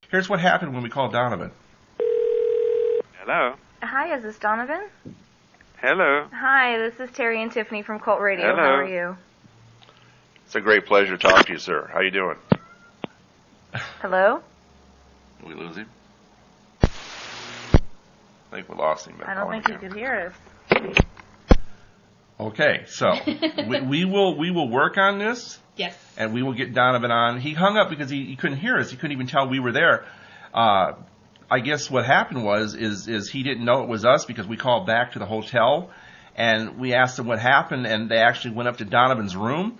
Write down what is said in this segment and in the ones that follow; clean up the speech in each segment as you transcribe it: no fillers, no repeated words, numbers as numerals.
Here's what happened when we called Donovan. Hello. Hi, is this Donovan? Hello. Hi, this is Terry and Tiffany from Cult Radio. Hello. How are you? It's a great pleasure to talk to you, sir. How you doing? Hello? Did we lose him? I think we lost him. I don't think you could hear us. Okay, so we will work on this. Yes. And we will get Donovan on. He hung up because he couldn't hear us. He couldn't even tell we were there. I guess what happened is he didn't know it was us because we called back to the hotel and we asked them what happened, and they actually went up to Donovan's room,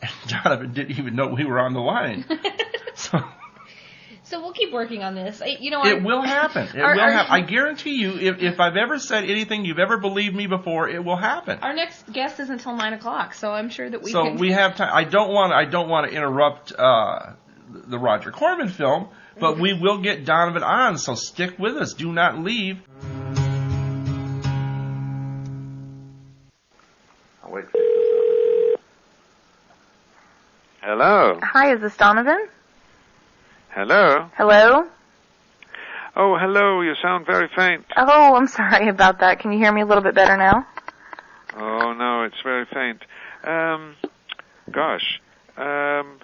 and Donovan didn't even know we were on the line. So we'll keep working on this. It will happen. It will happen. I guarantee you, if I've ever said anything you've ever believed me before, it will happen. Our next guest is until 9 o'clock, so I'm sure that we So can... we have time. I don't want to interrupt the Roger Corman film, but we will get Donovan on, so stick with us. Do not leave. I'll wait for this. Hello. Hi, is this Donovan? Hello. Hello? Oh, hello. You sound very faint. Oh, I'm sorry about that. Can you hear me a little bit better now? Oh, no, it's very faint. Gosh. I'm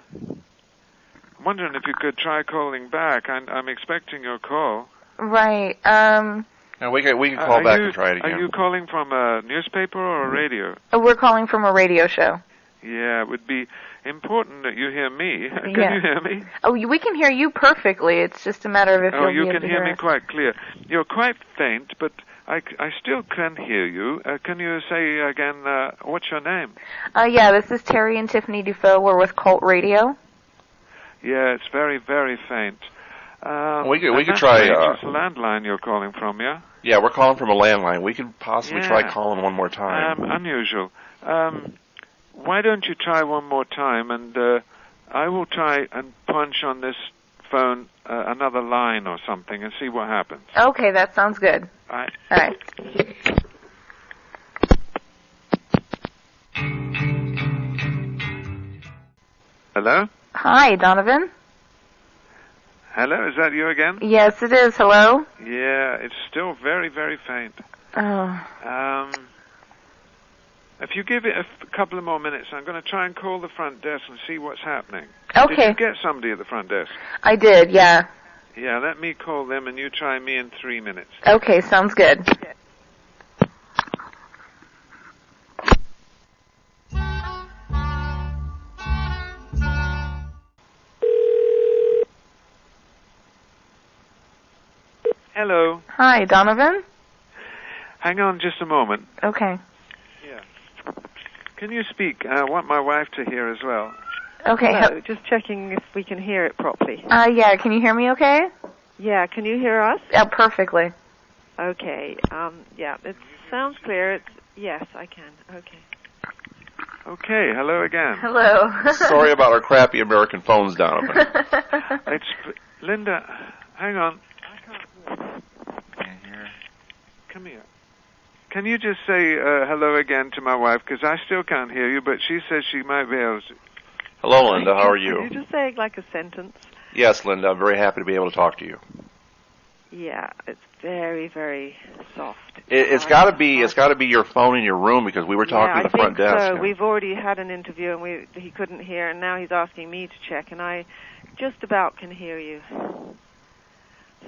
wondering if you could try calling back. I'm expecting your call. Right. No, we can call back and try it again. Are you calling from a newspaper or a radio? We're calling from a radio show. Yeah, it would be important that you hear me. Can Yeah. you hear me? Oh, we can hear you perfectly. It's just a matter of if Oh, you'll you be able can to hear me us. quite clear. You're quite faint, but I still can hear you. Can you say again, what's your name? Yeah, this is Terry and Tiffany Dufault. We're with Cult Radio. Yeah, it's very, very faint. We could that's try. It's a landline you're calling from, yeah? Yeah, we're calling from a landline. We could possibly Yeah. try calling one more time. Unusual. Why don't you try one more time, and I will try and punch on this phone another line or something and see what happens. Okay, that sounds good. All right. All right. Hello? Hi, Donovan. Hello, is that you again? Yes, it is. Hello? Yeah, it's still very, very faint. Oh. If you give it a couple of more minutes, I'm going to try and call the front desk and see what's happening. Okay. Did you get somebody at the front desk? I did, yeah. Yeah, let me call them and you try me in 3 minutes. Okay, sounds good. Hello. Hi, Donovan? Hang on just a moment. Okay. Yeah. Can you speak? I want my wife to hear as well. Okay. Hello, just checking if we can hear it properly. Yeah, can you hear me okay? Yeah, can you hear us? Yeah, perfectly. Okay, yeah, it sounds clear. Yes, I can. Okay. Okay, hello again. Hello. Sorry about our crappy American phones, Donovan. It's Linda. Hang on. Come here. Can you just say hello again to my wife? Because I still can't hear you, but she says she might be able to. Hello, Linda. How are Can you? you just say like a sentence? Yes, Linda. I'm very happy to be able to talk to you. Yeah, it's very, very soft. It's got to be. It's got to be your phone in your room because we were talking to the front I think desk. so. We've already had an interview and he couldn't hear, and now he's asking me to check, and I just about can hear you.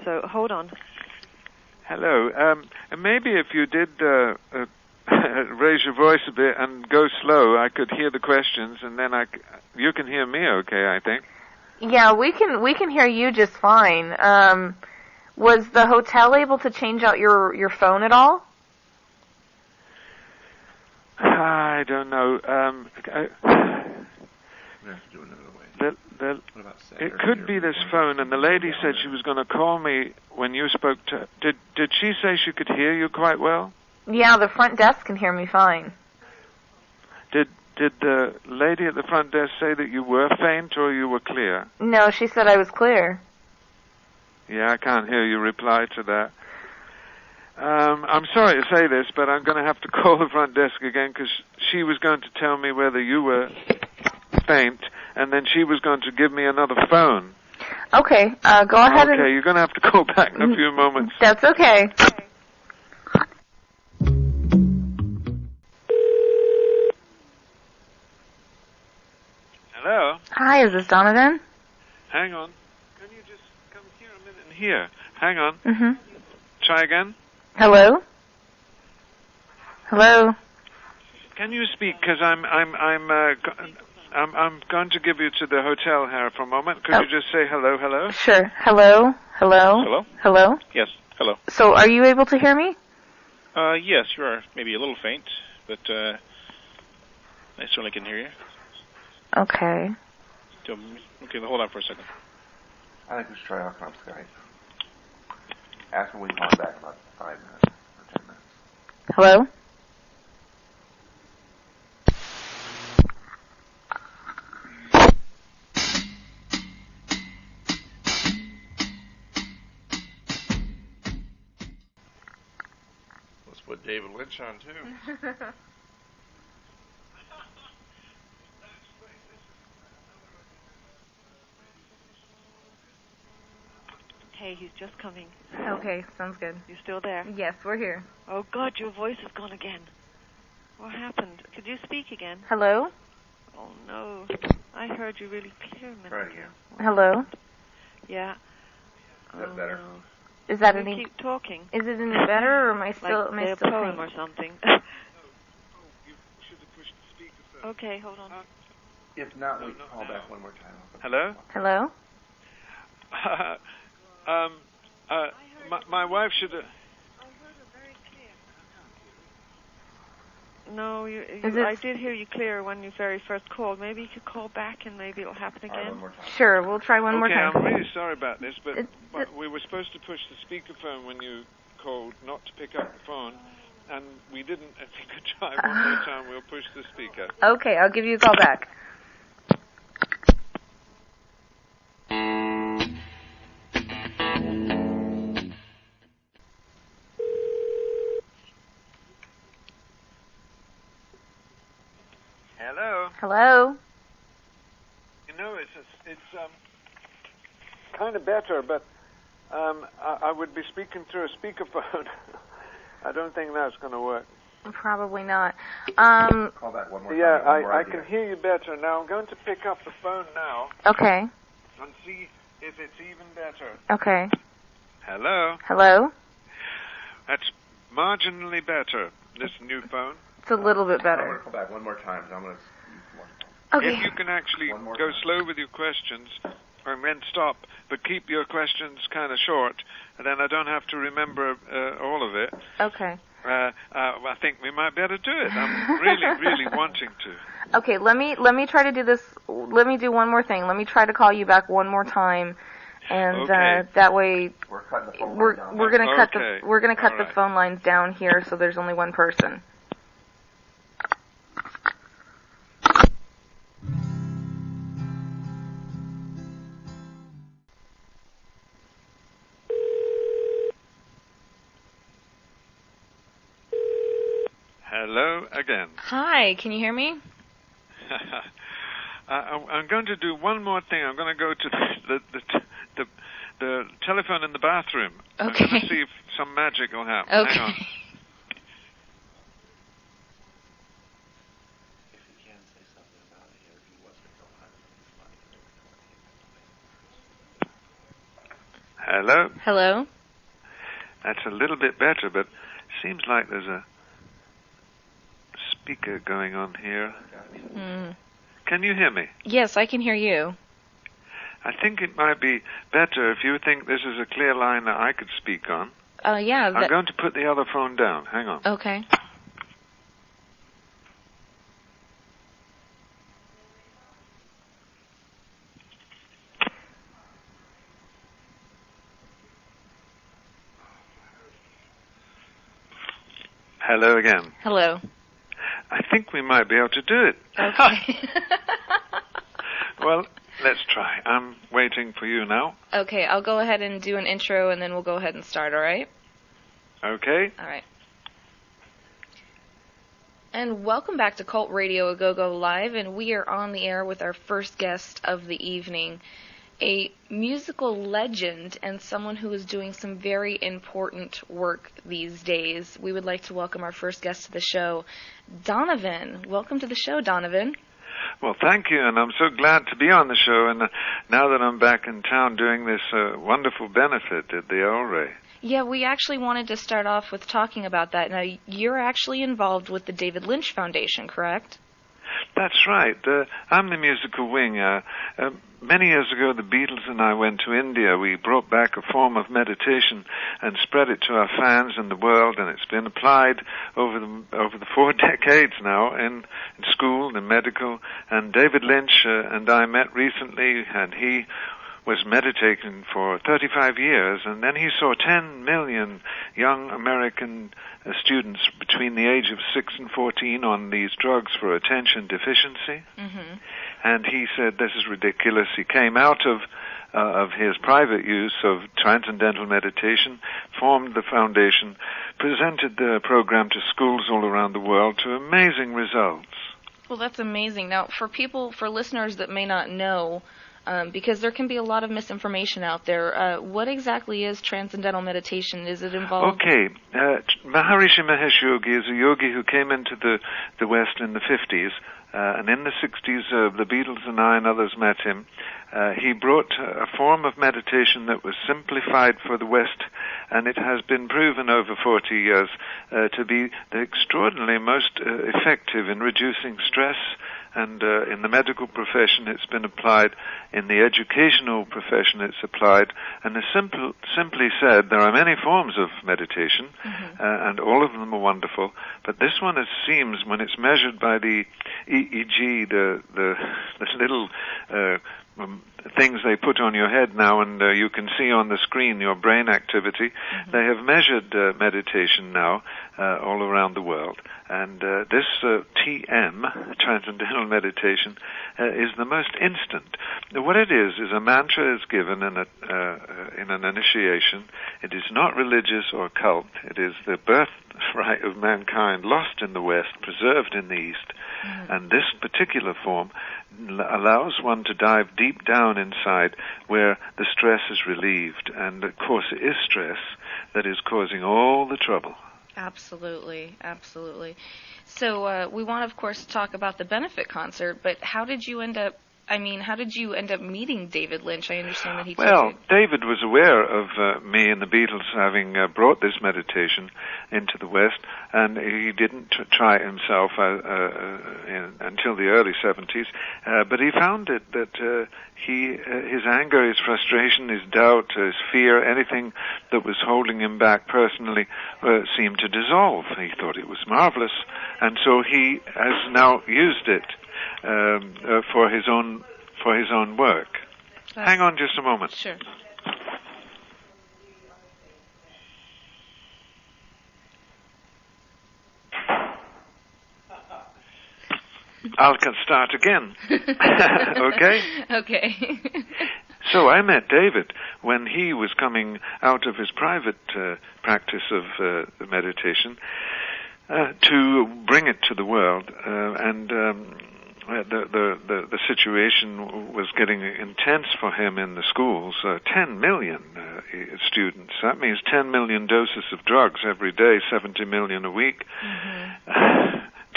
So hold on. Hello. And maybe if you did raise your voice a bit and go slow, I could hear the questions, and then you can hear me okay, I think. Yeah, we can hear you just fine. Was the hotel able to change out your phone at all? I don't know. It could be this phone, and the lady said she was going to call me when you spoke to her. Did she say she could hear you quite well? Yeah, the front desk can hear me fine. Did the lady at the front desk say that you were faint or you were clear? No, she said I was clear. Yeah, I can't hear you reply to that. I'm sorry to say this, but I'm going to have to call the front desk again because she was going to tell me whether you were faint, and then she was going to give me another phone. Okay, go ahead and... Okay, you're going to have to call back in a few moments. That's okay. Hello? Hi, is this Donovan? Hang on. Can you just come here a minute and hear? Hang on. Mm-hmm. Try again. Hello? Hello? Can you speak? Because I'm going to give you to the hotel here for a moment. Could you just say hello, hello? Sure. Hello? Hello? Hello? Hello? Yes, hello. So, are you able to hear me? Yes, you are maybe a little faint, but I certainly can hear you. Okay. Okay, hold on for a second. I think we should try out on Skype. Ask when we call back about 5 minutes or 10 minutes. Hello? Let's put David Lynch on, too. Hey, he's just coming. Okay, sounds good. You still there? Yes, we're here. Oh, God, your voice is gone again. What happened? Could you speak again? Hello? Oh, no. I heard you really clear a minute Try ago. again. Hello? Yeah. Is that better? No. Is that You any... keep talking. Is it any better, or am I still... Like a still poem faint? or something. Okay, hold on. If not, we can call back one more time. Hello? Hello? My wife should... No, I did hear you clear when you very first called. Maybe you could call back and maybe it'll happen again. One more time. Sure, we'll try one more time. Okay, I'm really sorry about this, but we were supposed to push the speakerphone when you called, not to pick up the phone, and we didn't. If you could try one more time, we'll push the speaker. Okay, I'll give you a call back. Hello? Hello? You know, it's kind of better, but I would be speaking through a speakerphone. I don't think that's going to work. Probably not. Call back one more time. Yeah, I can hear you better now. I'm going to pick up the phone now Okay. and see if it's even better. Okay. Hello? Hello? That's marginally better, this new phone. It's a little bit I'm going better. to call back one more time. I'm going to use more. Okay. If you can actually One more go time. slow with your questions and then stop, but keep your questions kind of short, and then I don't have to remember all of it. Okay. I think we might be able to do it. I'm really wanting to. Okay, let me try to do this. Let me do one more thing. Let me try to call you back one more time, and Okay. that way We're cutting the phone we're line down. we're gonna cut Okay. the we're gonna cut All the right. phone lines down here, so there's only one person. Hello again. Hi, can you hear me? I'm going to do one more thing. I'm going to go to the telephone in the bathroom. I'm going Okay. to see if some magic will happen. Okay. Hang on. If you can say something about it here, if he wants to go on. Hello? Hello? That's a little bit better, but seems like there's a speaker going on here. Can you hear me? Yes, I can hear you. I think it might be better if you think this is a clear line that I could speak on. Yeah. I'm going to put the other phone down. Hang on. Okay. Hello again. Hello. I think we might be able to do it. Okay. Well, let's try. I'm waiting for you now. Okay, I'll go ahead and do an intro, and then we'll go ahead and start, all right? Okay. All right. And welcome back to Cult Radio A Go-Go Live, and we are on the air with our first guest of the evening, a musical legend and someone who is doing some very important work these days. We would like to welcome our first guest to the show, Donovan. Welcome to the show, Donovan. Well, thank you, and I'm so glad to be on the show, and now that I'm back in town doing this wonderful benefit at the Ray. Yeah, we actually wanted to start off with talking about that. Now, you're actually involved with the David Lynch Foundation, correct? That's right. I'm the musical wing. Many years ago, the Beatles and I went to India. We brought back a form of meditation and spread it to our fans and the world, and it's been applied over the 4 decades now in school, in medical. And David Lynch and I met recently, and he was meditating for 35 years, and then he saw 10 million young American students between the age of 6 and 14 on these drugs for attention deficiency. Mm-hmm. And he said, this is ridiculous. He came out of his private use of Transcendental Meditation, formed the foundation, presented the program to schools all around the world to amazing results. Well, that's amazing. Now, for listeners that may not know, because there can be a lot of misinformation out there. What exactly is Transcendental Meditation? Is it involved? Okay. Maharishi Mahesh Yogi is a yogi who came into the West in the 50s, and in the 60s, the Beatles and I and others met him. He brought a form of meditation that was simplified for the West, and it has been proven over 40 years to be the extraordinarily most effective in reducing stress. And in the medical profession, it's been applied. In the educational profession, it's applied. And simply said, there are many forms of meditation, and all of them are wonderful. But this one, it seems, when it's measured by the EEG, the little things they put on your head now, and you can see on the screen your brain activity. They have measured meditation now all around the world. And this TM, Transcendental Meditation, is the most instant. What it is a mantra is given in an initiation. It is not religious or cult. It is the birthright of mankind, lost in the West, preserved in the East. And this particular form allows one to dive deep down inside where the stress is relieved. And, of course, it is stress that is causing all the trouble. Absolutely, absolutely. So we want, of course, to talk about the benefit concert, but how did you end up meeting David Lynch? I understand that he David was aware of me and the Beatles having brought this meditation into the West, and he didn't try it himself until the early 70s, but he found it that his anger, his frustration, his doubt, his fear, anything that was holding him back personally seemed to dissolve. He thought it was marvelous, and so he has now used it for his own work. Hang on just a moment. Sure. I'll start again. Okay? Okay. So I met David when he was coming out of his private practice of meditation to bring it to the world, and the situation was getting intense for him in the schools. 10 million students. That means 10 million doses of drugs every day, 70 million a week,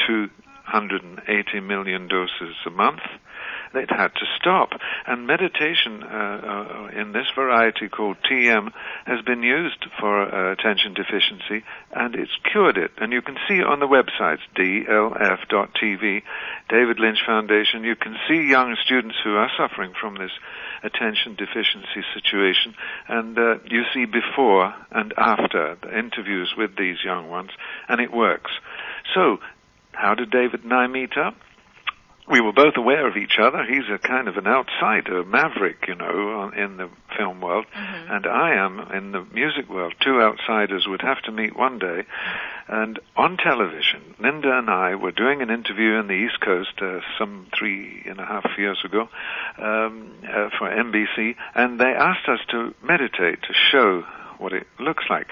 280 million doses a month. It had to stop. And meditation in this variety called TM has been used for attention deficiency, and it's cured it. And you can see on the websites, dlf.tv, David Lynch Foundation, you can see young students who are suffering from this attention deficiency situation, and you see before and after the interviews with these young ones, and it works. So, how did David and I meet up? we were both aware of each other. He's a kind of an outsider, maverick, in the film world, and I am in the music world. Two outsiders would have to meet one day. And on television, Linda and I were doing an interview in the East Coast some 3.5 years ago for NBC, and they asked us to meditate, to show what it looks like.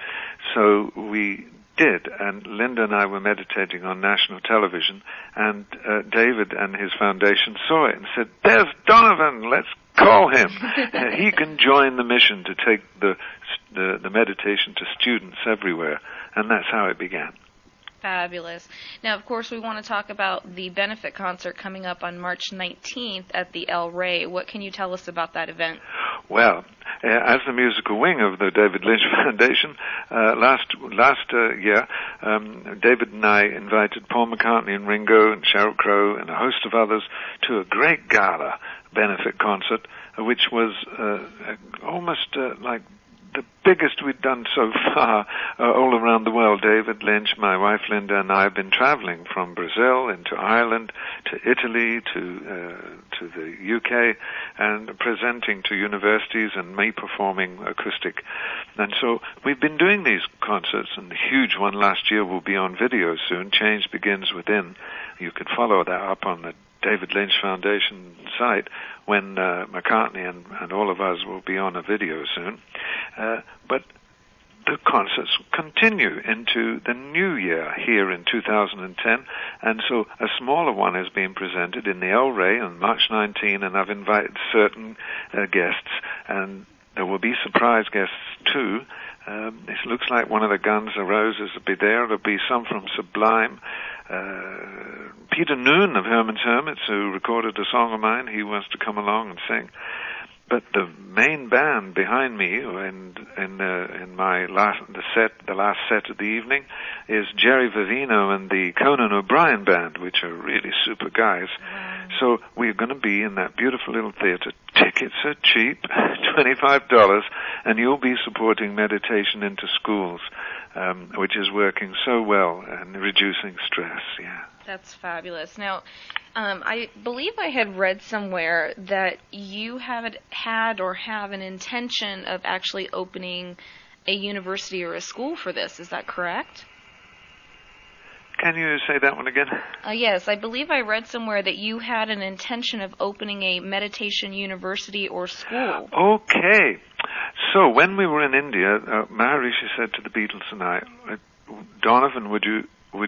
So we did, and Linda and I were meditating on national television, and David and his foundation saw it and said, "There's Donovan, let's call him. He can join the mission to take the meditation to students everywhere." And that's how it began. Fabulous. Now, of course, we want to talk about the benefit concert coming up on March 19th at the El Rey. What can you tell us about that event? Well, as the musical wing of the David Lynch Foundation, last year, David and I invited Paul McCartney and Ringo and Sheryl Crow and a host of others to a great gala benefit concert, which was almost like the biggest we'd done so far all around the world. David Lynch, my wife Linda, and I have been traveling from Brazil into Ireland to Italy to the UK and presenting to universities and me performing acoustic. And so we've been doing these concerts, and the huge one last year will be on video soon. Change Begins Within. You can follow that up on the David Lynch Foundation site when McCartney and all of us will be on a video soon. But the concerts continue into the new year here in 2010, and so a smaller one is being presented in the El Rey on March 19, and I've invited certain guests, and there will be surprise guests too. It looks like one of the Guns N' Roses will be there. There'll be some from Sublime. Peter Noon of Herman's Hermits, who recorded a song of mine, he wants to come along and sing. But the main band behind me in my last set of the evening is Jerry Vivino and the Conan O'Brien Band, which are really super guys. So we're going to be in that beautiful little theater. Tickets are cheap, $25, and you'll be supporting meditation into schools, which is working so well and reducing stress. Yeah. That's fabulous. Now, I believe I had read somewhere that you had or have an intention of actually opening a university or a school for this. Is that correct? Can you say that one again? Yes, I believe I read somewhere that you had an intention of opening a meditation university or school. Okay. So when we were in India, Maharishi said to the Beatles and I, Donovan, would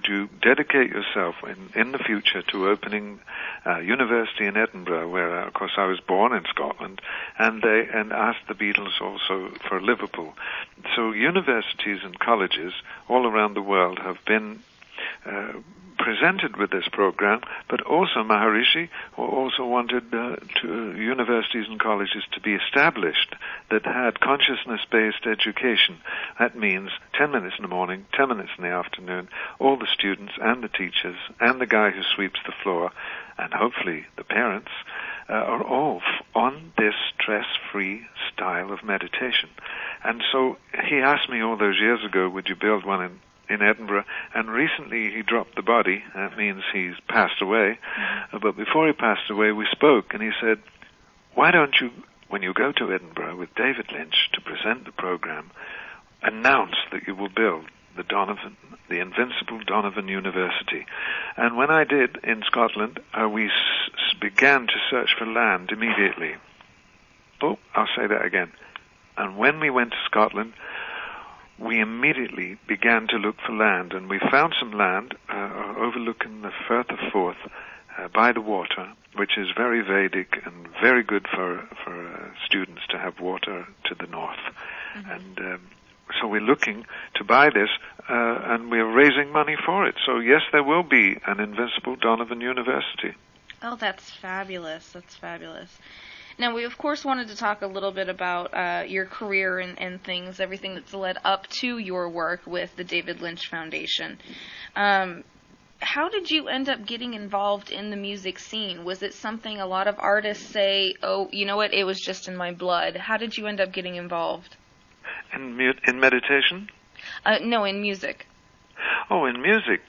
you dedicate yourself in the future to opening a university in Edinburgh, where, of course, I was born in Scotland, and asked the Beatles also for Liverpool. So universities and colleges all around the world have been presented with this program, but also Maharishi also wanted universities and colleges to be established that had consciousness-based education. That means 10 minutes in the morning, 10 minutes in the afternoon, all the students and the teachers and the guy who sweeps the floor, and hopefully the parents, are all on this stress-free style of meditation. And so he asked me all those years ago, would you build one in Edinburgh, and recently he dropped the body. That means he's passed away. But before he passed away, we spoke, and he said, why don't you, when you go to Edinburgh with David Lynch to present the program, announce that you will build the Invincible Donovan University. And when I did in Scotland, we began to search for land immediately. Oh, I'll say that again. And when we went to Scotland, we immediately began to look for land, and we found some land overlooking the Firth of Forth by the water, which is very Vedic and very good for students to have water to the north. And so we're looking to buy this, and we're raising money for it. So yes, there will be an Invincible Donovan University. Oh, that's fabulous. That's fabulous. Now, we, of course, wanted to talk a little bit about your career and things, everything that's led up to your work with the David Lynch Foundation. How did you end up getting involved in the music scene? Was it something a lot of artists say, oh, you know what, it was just in my blood? How did you end up getting involved? In meditation? No, in music. Oh, in music.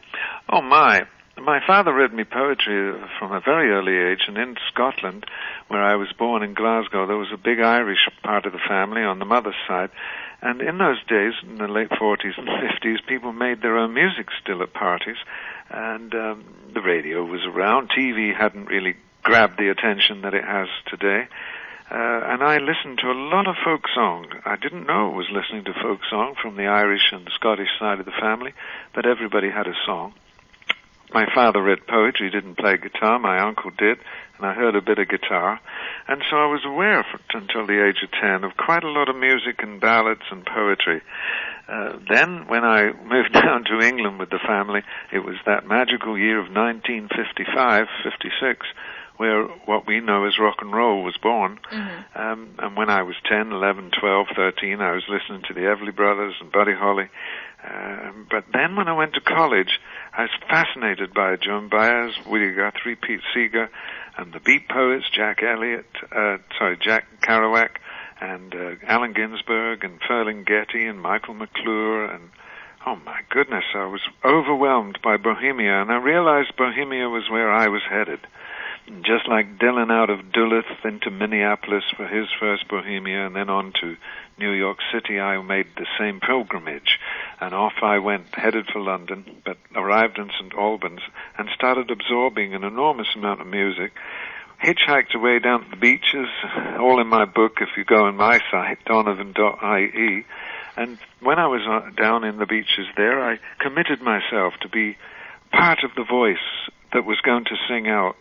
Oh, my. My father read me poetry from a very early age, and in Scotland, where I was born in Glasgow, there was a big Irish part of the family on the mother's side. And in those days, in the late 40s and 50s, people made their own music still at parties. And the radio was around. TV hadn't really grabbed the attention that it has today. And I listened to a lot of folk song. I didn't know I was listening to folk song from the Irish and the Scottish side of the family, but everybody had a song. My father read poetry, didn't play guitar. My uncle did, and I heard a bit of guitar. And so I was aware until the age of 10 of quite a lot of music and ballads and poetry. Then, when I moved down to England with the family, it was that magical year of 1955, 56, where what we know as rock and roll was born. Mm-hmm. And when I was 10, 11, 12, 13, I was listening to the Everly Brothers and Buddy Holly. But then when I went to college, I was fascinated by Joan Baez, Woody Guthrie, Pete Seeger, and the Beat Poets, Jack Kerouac, and Allen Ginsberg, and Ferlinghetti, and Michael McClure, and oh my goodness, I was overwhelmed by Bohemia, and I realized Bohemia was where I was headed. Just like Dylan out of Duluth into Minneapolis for his first Bohemia, and then on to New York City, I made the same pilgrimage. And off I went, headed for London, but arrived in St. Albans and started absorbing an enormous amount of music. Hitchhiked away down to the beaches, all in my book if you go on my site, donovan.ie. And when I was down in the beaches there, I committed myself to be part of the voice that was going to sing out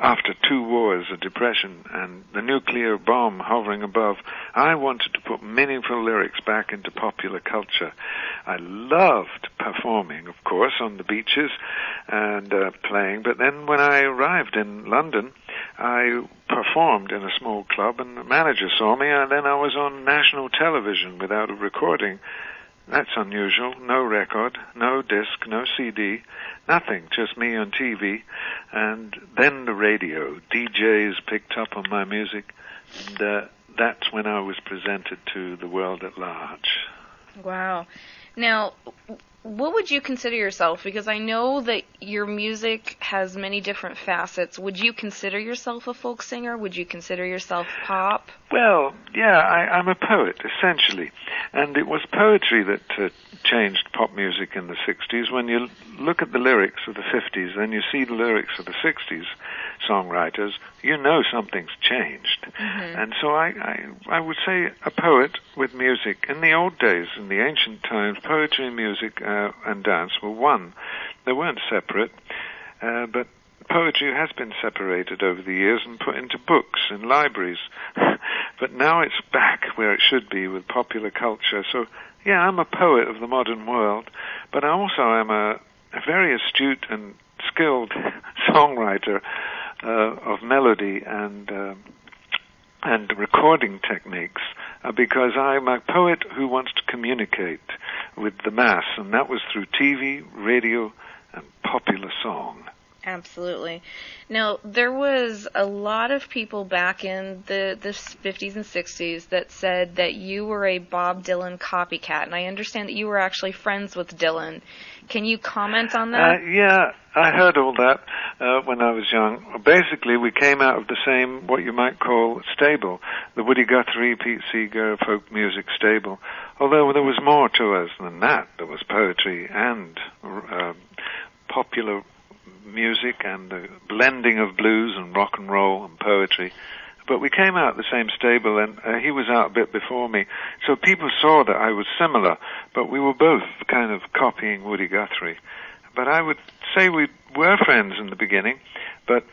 after 2 wars, a depression, and the nuclear bomb hovering above. I wanted to put meaningful lyrics back into popular culture. I loved performing, of course, on the beaches and playing, but then when I arrived in London, I performed in a small club, and the manager saw me, and then I was on national television without a recording. That's unusual. No record, no disc, no CD, nothing, just me on TV. And then the radio. DJs picked up on my music, and that's when I was presented to the world at large. Wow. Now, what would you consider yourself? Because I know that your music has many different facets. Would you consider yourself a folk singer? Would you consider yourself pop? Well, yeah, I'm a poet, essentially. And it was poetry that changed pop music in the 60s. When you look at the lyrics of the 50s, then you see the lyrics of the 60s songwriters, you know something's changed. Mm-hmm. And so I would say a poet with music. In the old days, in the ancient times, poetry and music and dance were one. They weren't separate, but poetry has been separated over the years and put into books in libraries. But now it's back where it should be with popular culture. So, yeah, I'm a poet of the modern world, but I also am a very astute and skilled songwriter of melody and recording techniques, because I'm a poet who wants to communicate with the mass, and that was through TV, radio, and popular song. Absolutely. Now, there was a lot of people back in the 50s and 60s that said that you were a Bob Dylan copycat, and I understand that you were actually friends with Dylan. Can you comment on that? Yeah, I heard all that when I was young. Basically, we came out of the same, what you might call, stable, the Woody Guthrie, Pete Seeger folk music stable. Although there was more to us than that. There was poetry and popular music and the blending of blues and rock and roll and poetry. But we came out the same stable, and he was out a bit before me. So people saw that I was similar, but we were both kind of copying Woody Guthrie. But I would say we were friends in the beginning, but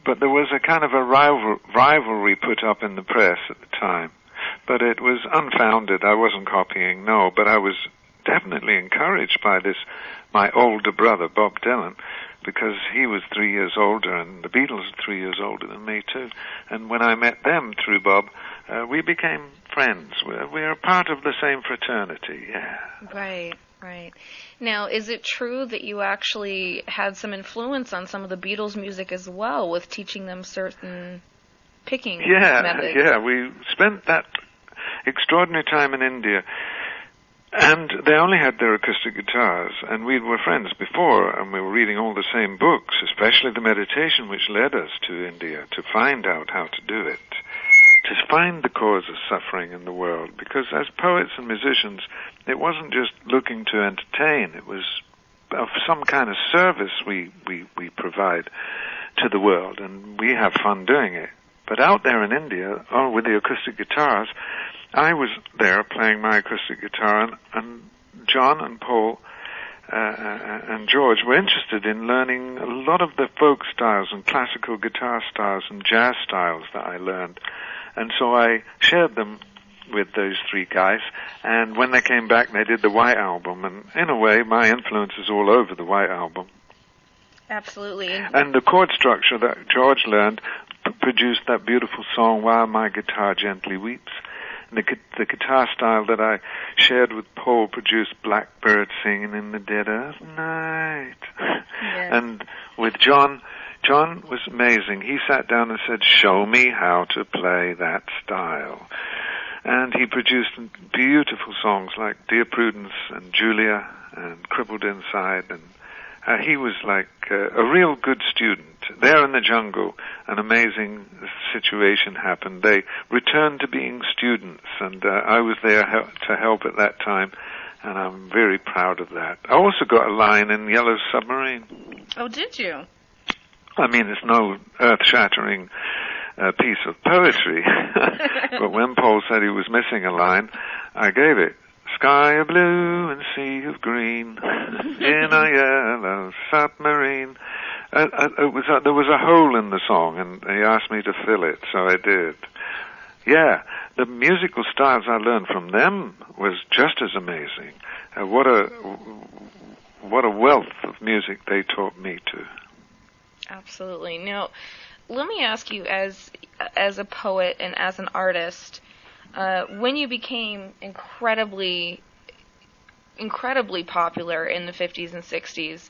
there was a kind of a rivalry put up in the press at the time. But it was unfounded. I wasn't copying, no, but I was definitely encouraged by my older brother, Bob Dylan, because he was 3 years older, and the Beatles are 3 years older than me, too. And when I met them through Bob, we became friends. We're a part of the same fraternity, yeah. Right. Now, is it true that you actually had some influence on some of the Beatles' music as well, with teaching them certain picking methods? Yeah, we spent that extraordinary time in India. And they only had their acoustic guitars, and we were friends before, and we were reading all the same books, especially the meditation which led us to India, to find out how to do it, to find the cause of suffering in the world. Because as poets and musicians, it wasn't just looking to entertain, it was of some kind of service we provide to the world, and we have fun doing it. But out there in India, with the acoustic guitars, I was there playing my acoustic guitar, and John and Paul and George were interested in learning a lot of the folk styles and classical guitar styles and jazz styles that I learned. And so I shared them with those three guys, and when they came back, they did the White Album, and in a way, my influence is all over the White Album. Absolutely. And the chord structure that George learned produced that beautiful song, While My Guitar Gently Weeps. And the guitar style that I shared with Paul produced Blackbird Singing in the Dead of Night. Yes. And with John was amazing. He sat down and said, show me how to play that style. And he produced beautiful songs like Dear Prudence and Julia and Crippled Inside. And he was like a real good student. There in the jungle, an amazing situation happened. They returned to being students, and I was there to help at that time, and I'm very proud of that. I also got a line in Yellow Submarine. Oh, did you? I mean, it's no earth-shattering piece of poetry, but when Paul said he was missing a line, I gave it. Sky of blue and sea of green in a yellow submarine. There was a hole in the song, and he asked me to fill it, so I did. Yeah, the musical styles I learned from them was just as amazing. What a wealth of music they taught me to. Absolutely. Now, let me ask you, as a poet and as an artist, when you became incredibly popular in the 50s and 60s,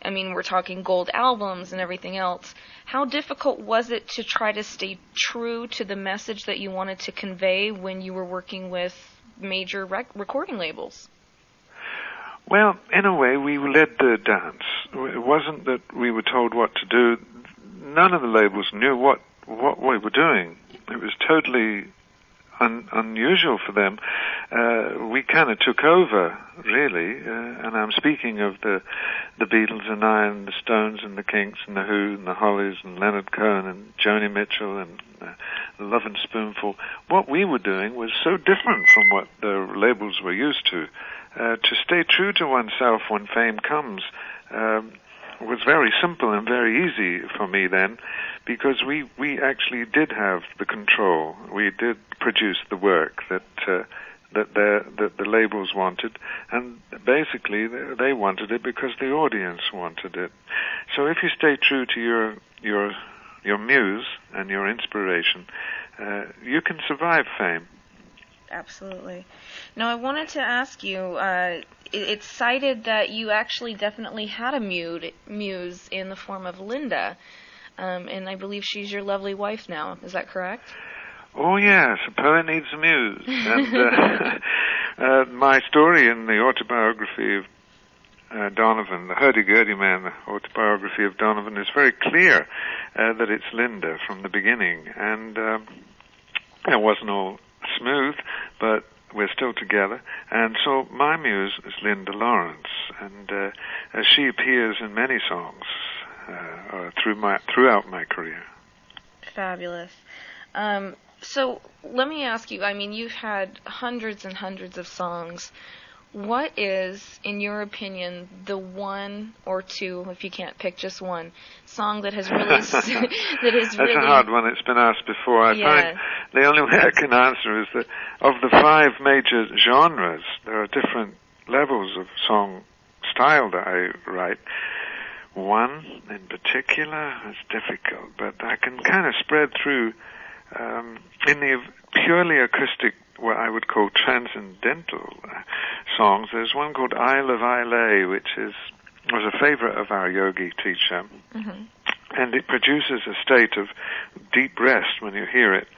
I mean, we're talking gold albums and everything else, how difficult was it to try to stay true to the message that you wanted to convey when you were working with major recording labels? Well, in a way, we led the dance. It wasn't that we were told what to do. None of the labels knew what we were doing. It was totally unusual for them. We kind of took over, really, and I'm speaking of the Beatles and I and the Stones and the Kinks and the Who and the Hollies and Leonard Cohen and Joni Mitchell and Love and Spoonful. What we were doing was so different from what the labels were used to. To stay true to oneself when fame comes was very simple and very easy for me then, because we actually did have the control. We did produce the work that the labels wanted, and basically they wanted it because the audience wanted it. So if you stay true to your muse and your inspiration, you can survive fame. Absolutely. Now, I wanted to ask you, it's cited that you actually definitely had a muse in the form of Linda, and I believe she's your lovely wife now. Is that correct? Oh, yes, a poet needs a muse. And my story in the autobiography of Donovan, the hurdy-gurdy man, the autobiography of Donovan, is very clear that it's Linda from the beginning. And it wasn't all smooth, but we're still together. And so my muse is Linda Lawrence, and she appears in many songs throughout my career. Fabulous. So let me ask you, I mean, you've had hundreds and hundreds of songs. What is, in your opinion, the one or two, if you can't pick just one, song that has really... That's a hard one. It's been asked before. I find the only way I can answer is that of the 5 major genres, there are different levels of song style that I write. One in particular is difficult, but I can kind of spread through in the purely acoustic, what I would call transcendental songs. There's one called Isle of Islay, which was a favorite of our yogi teacher. Mm-hmm. And it produces a state of deep rest when you hear it.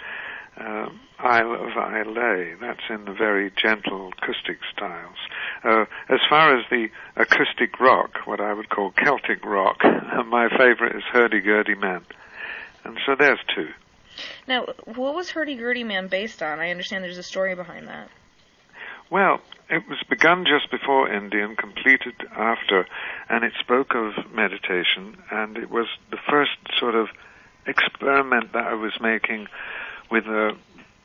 Isle of Islay. That's in the very gentle acoustic styles. As far as the acoustic rock, what I would call Celtic rock, my favorite is Hurdy-Gurdy Man. And so there's two. Now, what was Hurdy-Gurdy Man based on? I understand there's a story behind that. Well, it was begun just before India and completed after, and it spoke of meditation, and it was the first sort of experiment that I was making with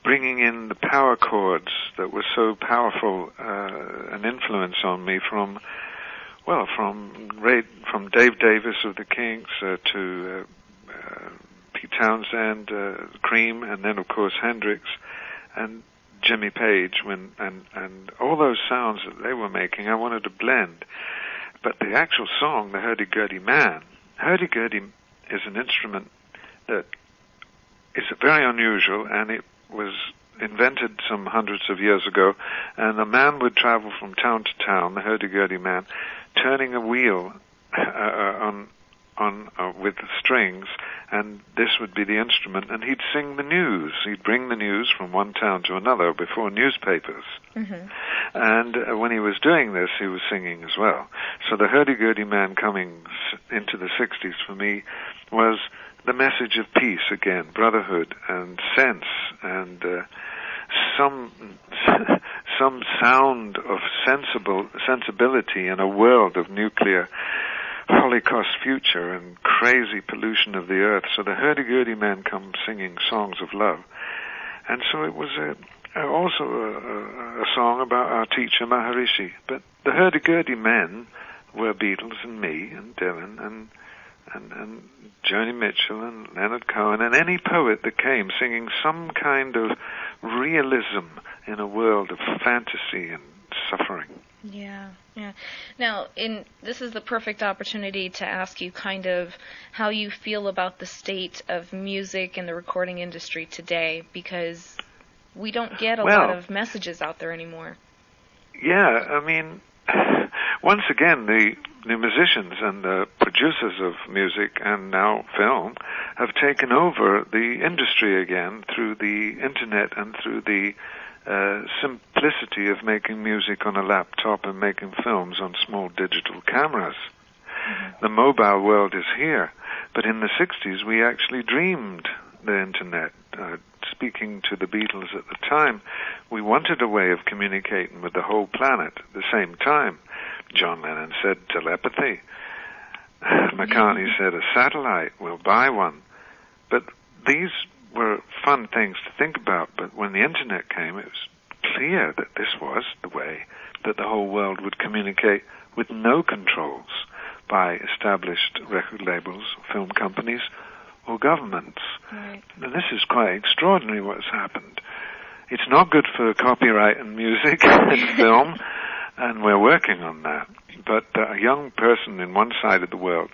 bringing in the power chords that were so powerful an influence on me from Dave Davis of the Kinks to Pete Townsend, Cream, and then of course Hendrix and Jimmy Page, and all those sounds that they were making, I wanted to blend. But the actual song, the Hurdy-Gurdy Man, Hurdy-Gurdy is an instrument that is very unusual, and it was invented some hundreds of years ago, and a man would travel from town to town, the Hurdy-Gurdy Man, turning a wheel with the strings, and this would be the instrument, and he'd sing the news. He'd bring the news from one town to another before newspapers. Mm-hmm. And when he was doing this, he was singing as well. So the Hurdy-Gurdy Man coming into the 60s for me was the message of peace again, brotherhood and sense, and some sound of sensibility in a world of nuclear Holocaust future and crazy pollution of the earth. So the Hurdy-Gurdy Men come singing songs of love. And so it was also a song about our teacher Maharishi. But the Hurdy-Gurdy Men were Beatles and me and Dylan and Joni Mitchell and Leonard Cohen and any poet that came singing some kind of realism in a world of fantasy and suffering. Yeah. Now, this is the perfect opportunity to ask you kind of how you feel about the state of music and the recording industry today, because we don't get a lot of messages out there anymore. Yeah, I mean, once again, the musicians and the producers of music and now film have taken over the industry again through the internet and through the simplicity of making music on a laptop and making films on small digital cameras. Mm-hmm. The mobile world is here, but in the 60s we actually dreamed the internet. Speaking to the Beatles at the time, we wanted a way of communicating with the whole planet at the same time. John Lennon said telepathy. McCartney said a satellite, we'll buy one. But these were fun things to think about, but when the internet came, it was clear that this was the way that the whole world would communicate with no controls by established record labels, film companies, or governments. Right. And this is quite extraordinary what's happened. It's not good for copyright and music and film, and we're working on that. But a young person in one side of the world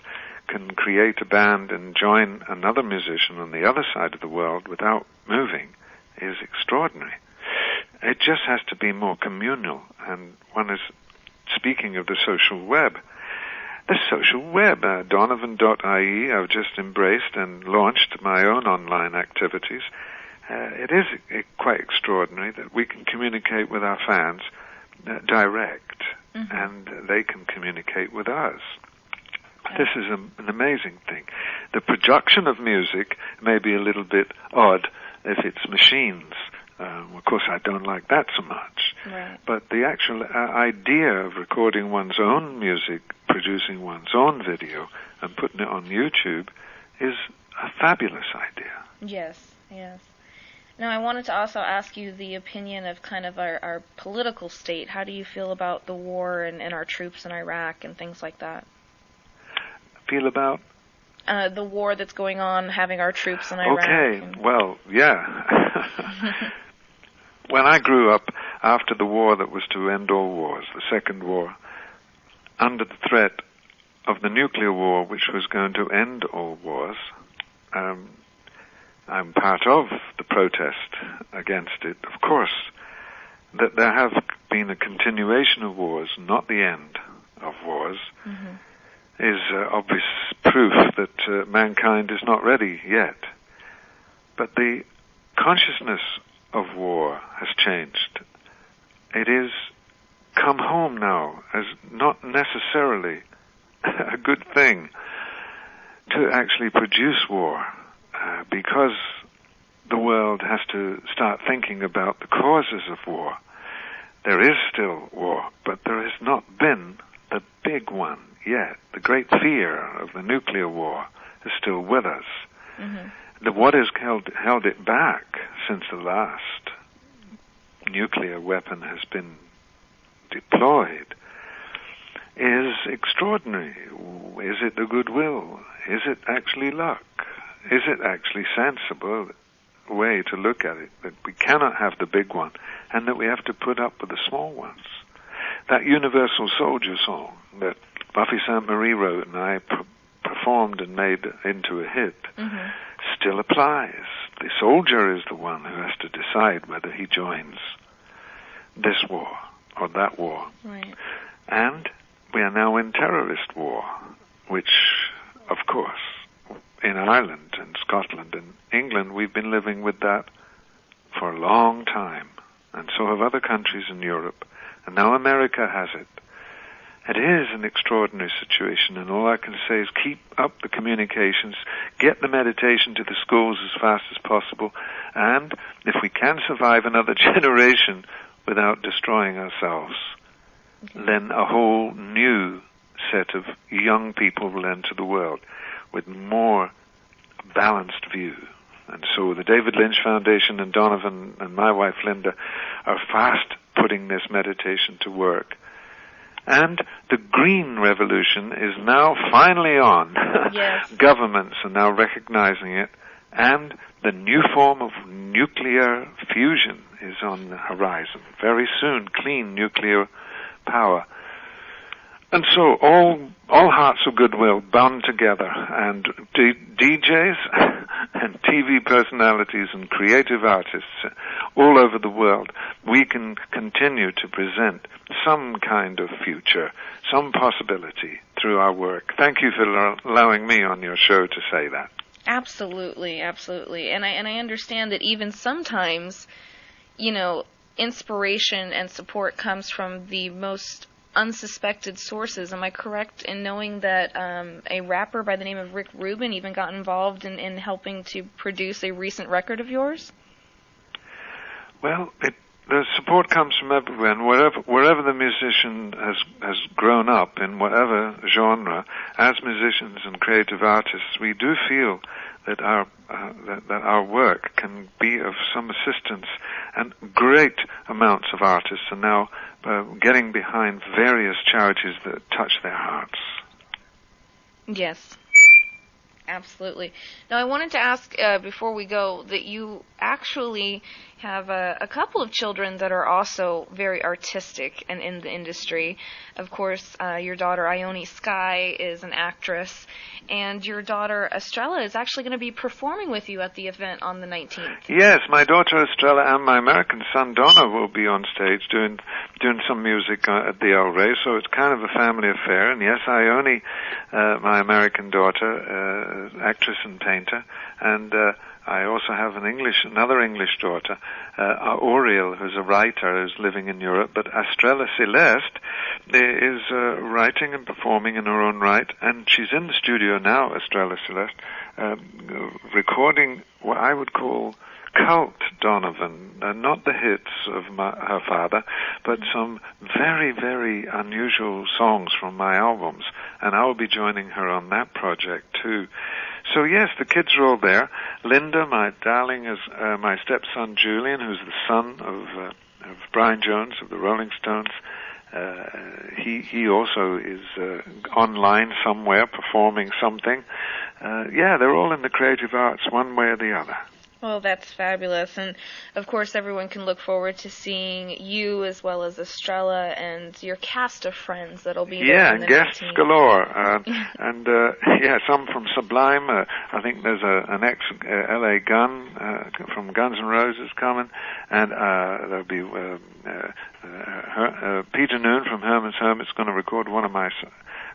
can create a band and join another musician on the other side of the world without moving is extraordinary. It just has to be more communal, and one is speaking of the social web. The social web, Donovan.ie, I've just embraced and launched my own online activities. It is quite extraordinary that we can communicate with our fans direct, mm-hmm. and they can communicate with us. This is an amazing thing. The production of music may be a little bit odd if it's machines. Of course, I don't like that so much. Right. But the actual idea of recording one's own music, producing one's own video, and putting it on YouTube is a fabulous idea. Yes. Now, I wanted to also ask you the opinion of kind of our political state. How do you feel about the war and our troops in Iraq and things like that? Feel about? The war that's going on, having our troops in Iraq. Okay, well, yeah. When I grew up after the war that was to end all wars, the Second War, under the threat of the nuclear war, which was going to end all wars, I'm part of the protest against it. Of course, that there have been a continuation of wars, not the end of wars, mm-hmm. is obvious proof that mankind is not ready yet. But the consciousness of war has changed. It is come home now as not necessarily a good thing to actually produce war, because the world has to start thinking about the causes of war. There is still war, but there has not been the big one yet. The great fear of the nuclear war is still with us. What has held it back since the last nuclear weapon has been deployed is extraordinary. Is it the goodwill? Is it actually luck? Is it actually sensible way to look at it, that we cannot have the big one and that we have to put up with the small ones? That Universal Soldier song that Buffy Sainte-Marie wrote and I performed and made into a hit still applies. The soldier is the one who has to decide whether he joins this war or that war. Right. And we are now in terrorist war, which, of course, in Ireland and Scotland and England, we've been living with that for a long time. And so have other countries in Europe. And now America has it. It is an extraordinary situation, and all I can say is keep up the communications, get the meditation to the schools as fast as possible, and if we can survive another generation without destroying ourselves, then a whole new set of young people will enter the world with more balanced view. And so the David Lynch Foundation and Donovan and my wife Linda are fast putting this meditation to work. And the green revolution is now finally on. Yes. Governments are now recognizing it, and the new form of nuclear fusion is on the horizon. Very soon, clean nuclear power. And so all hearts of goodwill bound together, and DJs and TV personalities and creative artists all over the world, we can continue to present some kind of future, some possibility through our work. Thank you for allowing me on your show to say that. Absolutely, absolutely. And I understand that even sometimes, inspiration and support comes from the most unsuspected sources. Am I correct in knowing that a rapper by the name of Rick Rubin even got involved in helping to produce a recent record of yours? Well, the support comes from everywhere, and wherever the musician has grown up, in whatever genre, as musicians and creative artists, we do feel that our work can be of some assistance, and great amounts of artists are now getting behind various charities that touch their hearts. Yes, absolutely. Now, I wanted to ask before we go that you actually have a couple of children that are also very artistic and in the industry. Of course, your daughter Ione Skye is an actress, and your daughter Estrella is actually going to be performing with you at the event on the 19th. Yes, my daughter Estrella and my American son Donovan will be on stage doing some music at the El Rey, so it's kind of a family affair. And yes, Ione, my American daughter, actress and painter, and I also have another English daughter, Auriel, who's a writer who's living in Europe, but Estrella Celeste is writing and performing in her own right, and she's in the studio now, Estrella Celeste, recording what I would call cult Donovan, not the hits of her father, but some very, very unusual songs from my albums, and I will be joining her on that project too. So yes, the kids are all there. Linda, my darling, is my stepson Julian, who's the son of Brian Jones of the Rolling Stones. He also is online somewhere performing something. They're all in the creative arts one way or the other. Well, that's fabulous. And, of course, everyone can look forward to seeing you as well as Estrella and your cast of friends that'll be there. Yeah, and guests galore. And some from Sublime. I think there's an ex-L.A. Gun from Guns N' Roses coming. And there'll be Peter Noon from Herman's Hermits going to record one of my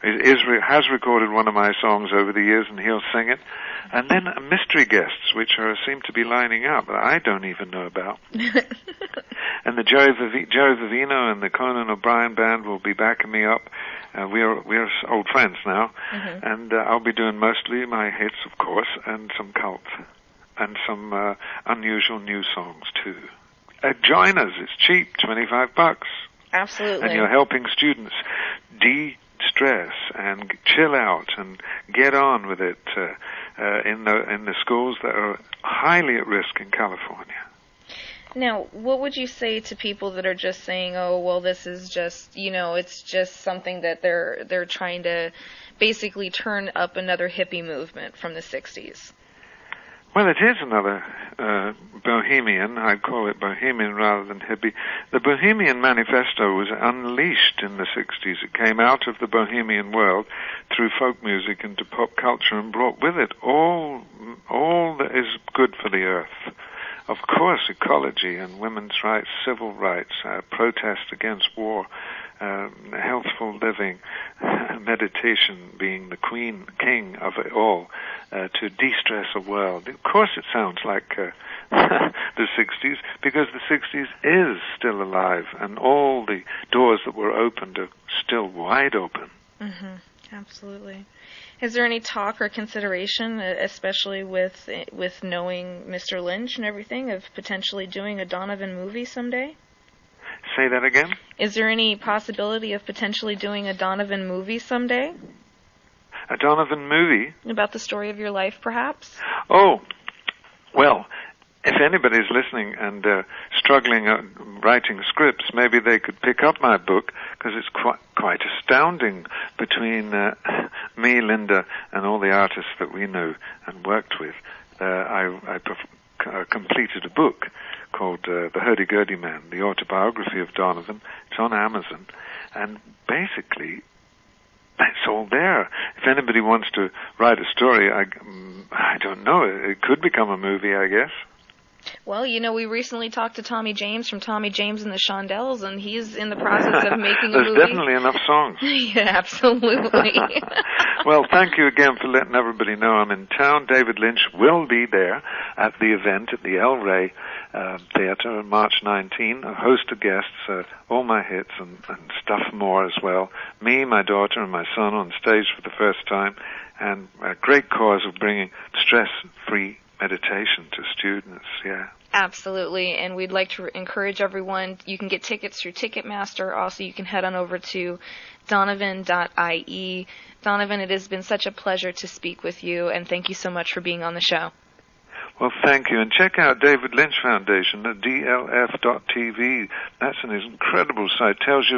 has recorded one of my songs over the years, and he'll sing it. And then mystery guests, which seem to be lining up, that I don't even know about. And the Joe Vivino and the Conan O'Brien Band will be backing me up. We're old friends now, and I'll be doing mostly my hits, of course, and some cult, and some unusual new songs too. Join us; it's cheap, $25. Absolutely. And you're helping students de-stress and chill out and get on with it in the schools that are highly at risk in California. Now, what would you say to people that are just saying, "Oh, well, this is just, it's just something that they're trying to basically turn up another hippie movement from the 60s"? Well, it is another bohemian. I'd call it bohemian rather than hippie. The Bohemian Manifesto was unleashed in the 60s. It came out of the bohemian world through folk music into pop culture and brought with it all that is good for the earth. Of course, ecology and women's rights, civil rights, protest against war, healthful living, meditation being the king of it all, to de-stress a world. Of course it sounds like the 60s, because the 60s is still alive, and all the doors that were opened are still wide open. Mm-hmm. Absolutely. Is there any talk or consideration, especially with knowing Mr. Lynch and everything, of potentially doing a Donovan movie someday? Say that again? Is there any possibility of potentially doing a Donovan movie someday? A Donovan movie? About the story of your life, perhaps? Oh, well, if anybody's listening and struggling writing scripts, maybe they could pick up my book, because it's quite astounding between me, Linda, and all the artists that we knew and worked with. I completed a book called The Hurdy-Gurdy Man, the autobiography of Donovan. It's on Amazon, and basically it's all there. If anybody wants to write a story, I don't know, it could become a movie, I guess. Well, we recently talked to Tommy James from Tommy James and the Shondells, and he's in the process of making a movie. There's definitely enough songs. Yeah, absolutely. Well, thank you again for letting everybody know I'm in town. David Lynch will be there at the event at the El Rey Theater on March 19. A host of guests, all my hits and stuff more as well. Me, my daughter, and my son on stage for the first time, and a great cause of bringing stress-free meditation to students, yeah. Absolutely, and we'd like to encourage everyone. You can get tickets through Ticketmaster. Also, you can head on over to donovan.ie. Donovan, it has been such a pleasure to speak with you, and thank you so much for being on the show. Well, thank you, and check out David Lynch Foundation at dlf.tv. That's an incredible site. Shows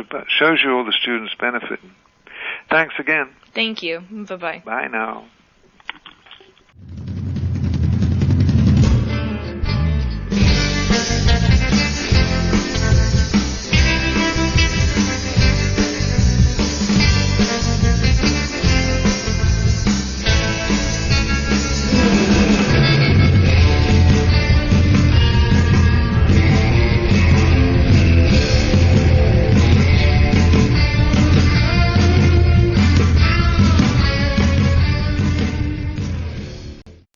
you all the students benefiting. Thanks again. Thank you. Bye-bye. Bye now.